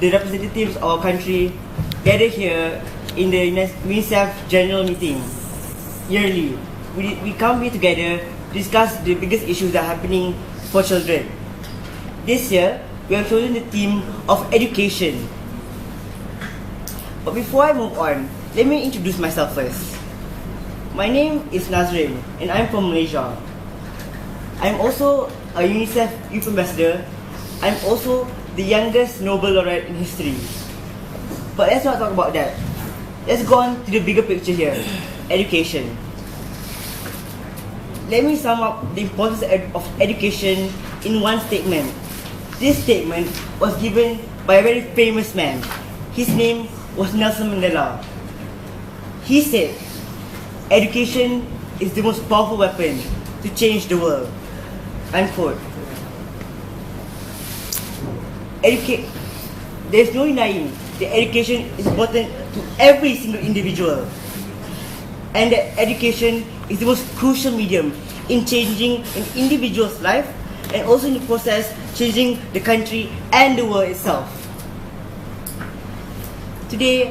the representatives of our country gather here in the UNICEF General Meeting yearly. We come here together to discuss the biggest issues that are happening for children. This year, we have chosen the theme of education. But before I move on, let me introduce myself first. My name is Nazrin, and I'm from Malaysia. I'm also a UNICEF Youth Ambassador. I'm also the youngest Nobel laureate in history. But let's not talk about that. Let's go on to the bigger picture here, education. Let me sum up the importance of education in one statement. This statement was given by a very famous man. His name was Nelson Mandela. He said, "Education is the most powerful weapon to change the world." Unquote. There's no denying that education is important to every single individual, and that education is the most crucial medium in changing an individual's life, and also in the process changing the country and the world itself. Today,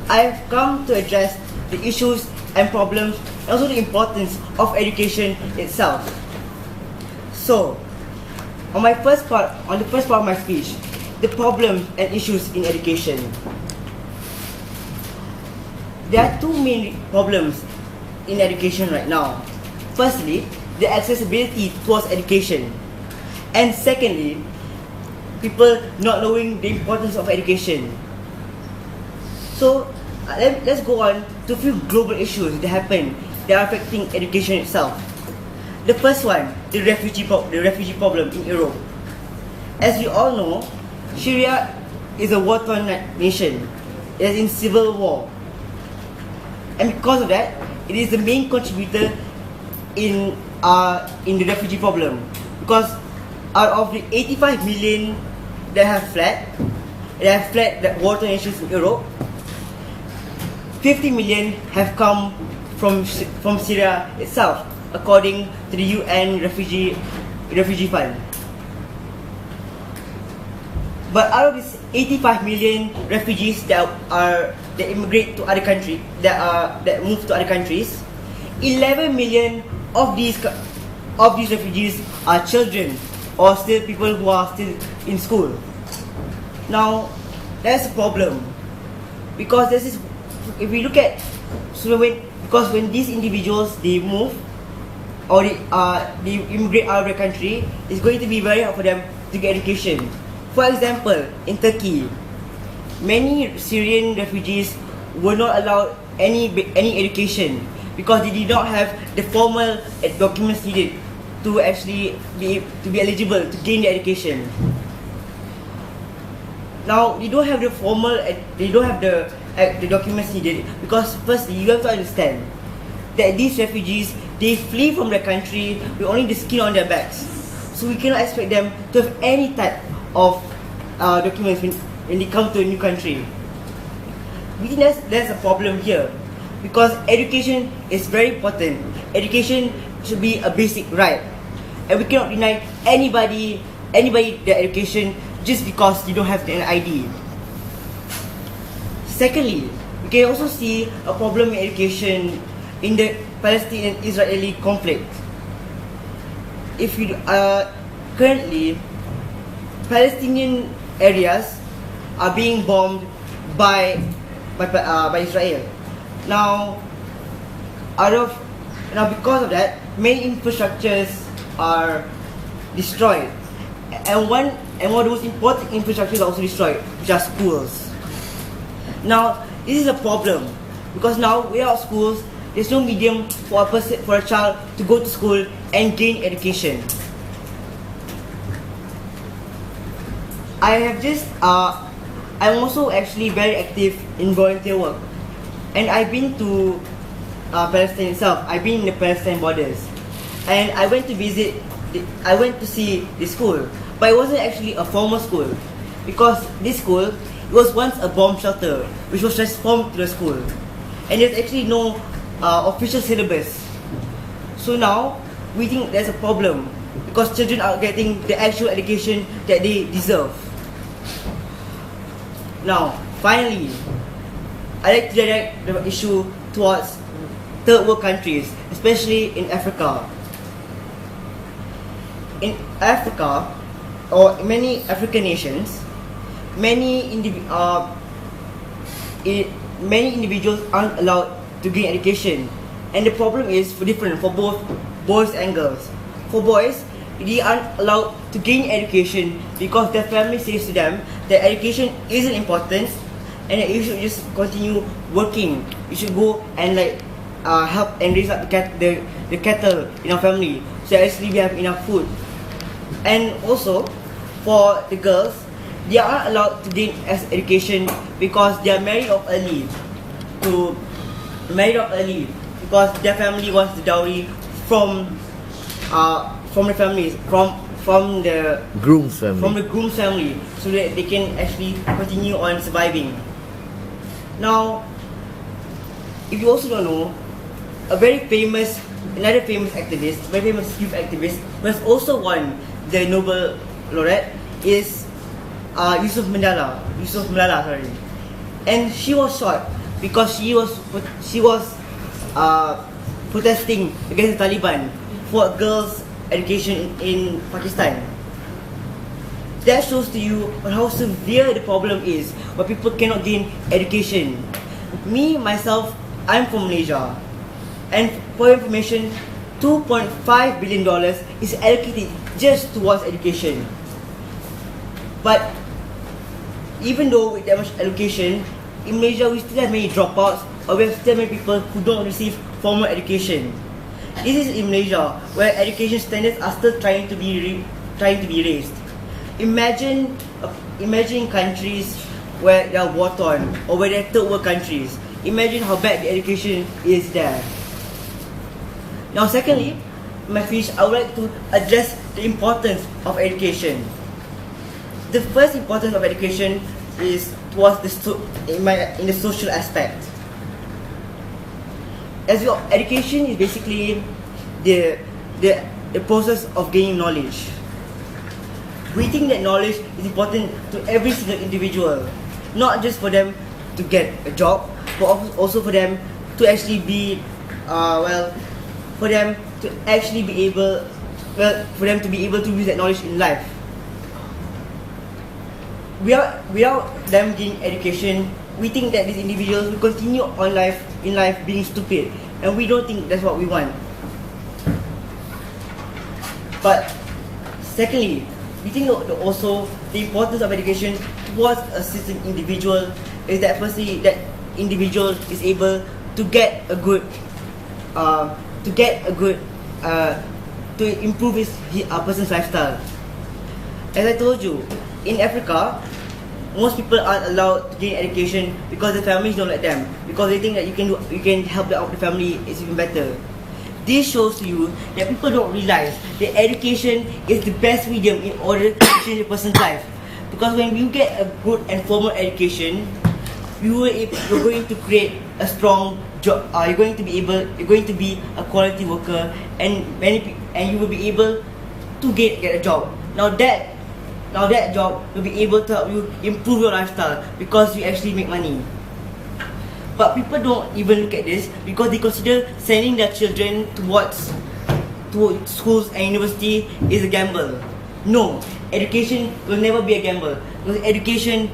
I have come to address the issues and problems, and also the importance of education itself. So, on the first part of my speech, the problems and issues in education. There are two main problems in education right now. Firstly, the accessibility towards education, and secondly, people not knowing the importance of education. So, let's go on to a few global issues that are affecting education itself. The first one, the refugee problem in Europe. As we all know, Syria is a war-torn nation. It is in civil war, and because of that, it is the main contributor in the refugee problem. Because out of the 85 million that have fled the war-torn nations in Europe, 50 million have come from Syria itself, according to the UN Refugee Fund. But out of these 85 million refugees that immigrate to other countries, that move to other countries, 11 million of these refugees are children, or still people who are still in school. Now, that's a problem, because if we look at when these individuals they move or they immigrate out of the country, it's going to be very hard for them to get education. For example, in Turkey, many Syrian refugees were not allowed any education because they did not have the formal documents needed to actually be eligible to gain the education. Now, they don't have the documents needed because firstly, you have to understand that these refugees, they flee from their country with only the skin on their backs. So we cannot expect them to have any type of documents when they come to a new country. We think that's a problem here, because education is very important. Education should be a basic right, and we cannot deny anybody their education just because you don't have an ID. Secondly, we can also see a problem in education in the Palestinian-Israeli conflict. Currently, Palestinian areas are being bombed by Israel. Now, because of that, many infrastructures are destroyed, and one of the most important infrastructures are also destroyed, which are schools. Now, this is a problem because now without schools, there's no medium for a child to go to school and gain education. I'm also actually very active in volunteer work, and I've been to Palestine itself. I've been in the Palestine borders, and I went to see the school, but it wasn't actually a formal school, because this school, it was once a bomb shelter, which was transformed to a school, and there's actually no official syllabus. So now we think there's a problem because children are getting the actual education that they deserve. Now, finally, I like to direct the issue towards third world countries, especially in Africa. In Africa, or in many African nations, many individuals aren't allowed to gain education, and the problem is different for both boys and girls. For boys, they aren't allowed to gain education because their family says to them that education isn't important and that you should just continue working. You should go and help and raise up the cattle in our family, so actually we have enough food. And also, for the girls, they aren't allowed to gain education because they are married off early because their family wants the dowry from the families, from the groom's family. From the groom's family, so that they can actually continue on surviving. Now, if you also don't know, another famous activist, very famous youth activist, who has also won the Nobel laureate, is Yusuf Malala, sorry. And she was shot because she was protesting against the Taliban for girls' education in Pakistan. That shows to you how severe the problem is, where people cannot gain education. Me, myself, I'm from Malaysia, and for your information, $2.5 billion is allocated just towards education. But even though with that much allocation, in Malaysia we still have many dropouts, or we have still many people who don't receive formal education. This is in Malaysia, where education standards are still trying to be raised. Imagine countries where they are war-torn, or where they are third world countries. Imagine how bad the education is there. Now, secondly, in my speech, I would like to address the importance of education. The first importance of education is towards in the social aspect. Education is basically the process of gaining knowledge. We think that knowledge is important to every single individual, not just for them to get a job, but also for them to actually be for them to be able to use that knowledge in life. Without them gaining education, we think that these individuals will continue on in life being stupid, and we don't think that's what we want. But secondly, we think also the importance of education towards a certain individual is that firstly that individual is able to get a good to improve his person's lifestyle. As I told you, in Africa, most people aren't allowed to gain education because the families don't let them, because they think that you can help out the family is even better. This shows to you that people don't realize that education is the best medium in order to change a person's life. Because when you get a good and formal education, you're going to create a strong job. You're going to be a quality worker, and you will be able to get a job. Now that job will be able to help you improve your lifestyle because you actually make money. But people don't even look at this because they consider sending their children towards schools and university is a gamble. No, education will never be a gamble, because education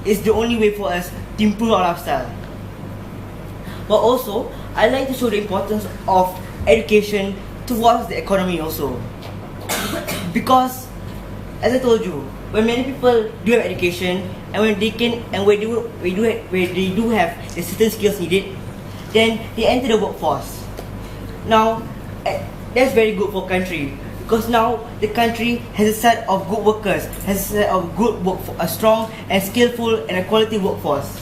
is the only way for us to improve our lifestyle. But also, I like to show the importance of education towards the economy also. Because, as I told you, when many people do have education, and when they do have the certain skills needed, then they enter the workforce. Now, that's very good for country, because now the country has a set of good workers, has a set of a strong and skillful and a quality workforce.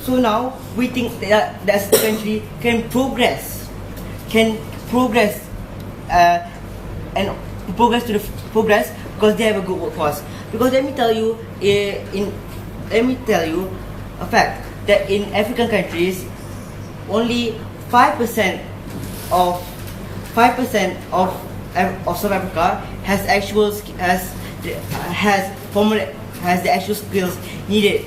So now we think that the country can progress because they have a good workforce. Because let me tell you a fact that in African countries, only 5% of South Africa has has the actual skills needed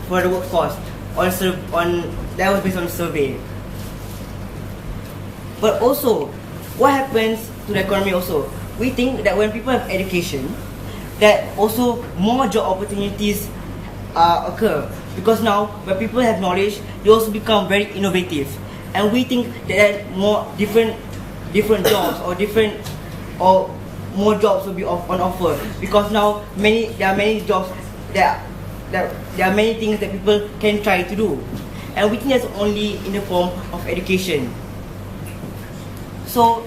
for the workforce on that was based on survey. But also, what happens to the economy also? We think that when people have education, that also more job opportunities occur, because now when people have knowledge, they also become very innovative, and we think that there are more different jobs or more jobs will be on offer, because now there are many jobs that there are many things that people can try to do, and we think that's only in the form of education. So